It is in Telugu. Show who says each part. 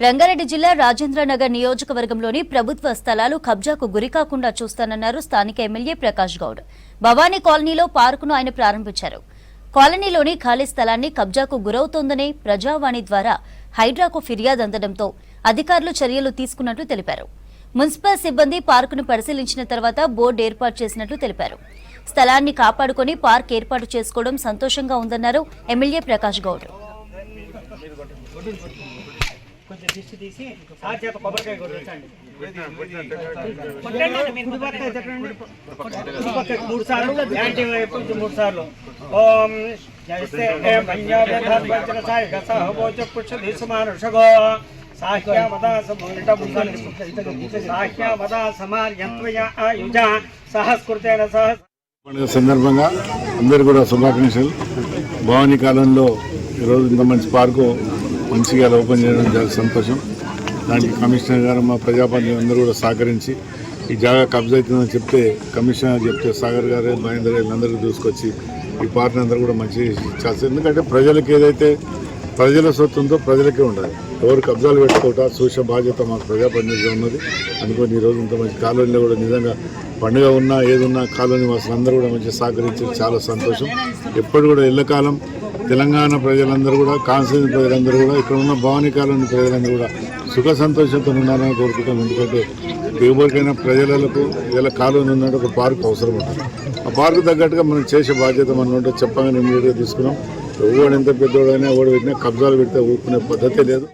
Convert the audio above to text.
Speaker 1: రంగారెడ్డి జిల్లా రాజేంద్రనగర్ నియోజకవర్గంలోని ప్రభుత్వ స్థలాలు కబ్జాకు గురికాకుండా చూస్తానన్నారు స్థానిక ఎమ్మెల్యే ప్రకాష్ గౌడ్. భవానీ కాలనీలో పార్కును ఆయన ప్రారంభించారు. కాలనీలోని ఖాళీ స్థలాన్ని కబ్జాకు గురవుతోందనే ప్రజావాణి ద్వారా హైడ్రాకు ఫిర్యాదు అందడంతో అధికారులు చర్యలు తీసుకున్నట్లు తెలిపారు. మున్సిపల్ సిబ్బంది పార్కును పరిశీలించిన తర్వాత బోర్డు ఏర్పాటు చేసినట్లు తెలిపారు. స్థలాన్ని కాపాడుకుని పార్క్ ఏర్పాటు చేసుకోవడం సంతోషంగా ఉందన్నారు ఎమ్మెల్యే ప్రకాష్ గౌడ్.
Speaker 2: కొంచెం దిష్టి తీసి ఆ చేత కొబ్బరికాయ కొట్టండి. 3 సార్లు యాంటీ వైపు 3 సార్లు ఓం జైస్తే పంజాబ్ పుష్పమానుషగో సాహ్యామదా సమార్యంత్వయుజ సహస్కృతేన సహ
Speaker 3: పండుగ సందర్భంగా అందరూ కూడా శుభాకాంక్షలు. భవానీ కాలంలో ఈరోజు ఇంత మంచి పార్కు మంచిగా ఓపెన్ చేయడం చాలా సంతోషం. దానికి కమిషనర్ గారు మా ప్రజాప్రతినిధులు అందరూ కూడా సహకరించి ఈ జాగా కబ్జా అవుతుందని చెప్తే కమిషనర్ చెప్తే సాగర్ గారు మహేందర్ గారు అందరికీ చూసుకొచ్చి ఈ పార్టీని అందరూ కూడా మంచిగా చేస్తారు. ఎందుకంటే ప్రజలకు ఏదైతే ప్రజల సొత్తు ఉందో ప్రజలకే ఉండాలి. ఎవరు కబ్జాలు పెట్టుకోవటం చూసే బాధ్యత మాకు ప్రజాప్రతినిధిగా ఉన్నది. అందుకని ఈరోజు ఇంత మంచి కాలనీలో కూడా నిజంగా పండుగ ఉన్నా ఏదున్నా కాలనీ వాసులు అందరూ కూడా మంచిగా సహకరించి చాలా సంతోషం. ఎప్పుడు కూడా ఎల్లకాలం తెలంగాణ ప్రజలందరూ కూడా కాన్స్టిట్యూన్సీ ప్రజలందరూ కూడా ఇక్కడ ఉన్న భవానీ కాలనీ ప్రజలందరూ కూడా సుఖ సంతోషంతో ఉండాలని కోరుకుంటాం. ఎందుకంటే ఎవరికైనా ప్రజలకు ఇలా కాలనీ ఉన్నట్టు ఒక పార్క్ అవసరం ఉంటుంది. ఆ పార్కు తగ్గట్టుగా మనం చేసే బాధ్యత మనం ఉంటే చెప్పగానే ఇమీడియట్గా తీసుకున్నాం. ఎవడు ఎంత పెద్దోడైనా ఎవడు పెట్టినా కబ్జాలు పెడితే ఊరుకునే పద్ధతే లేదు.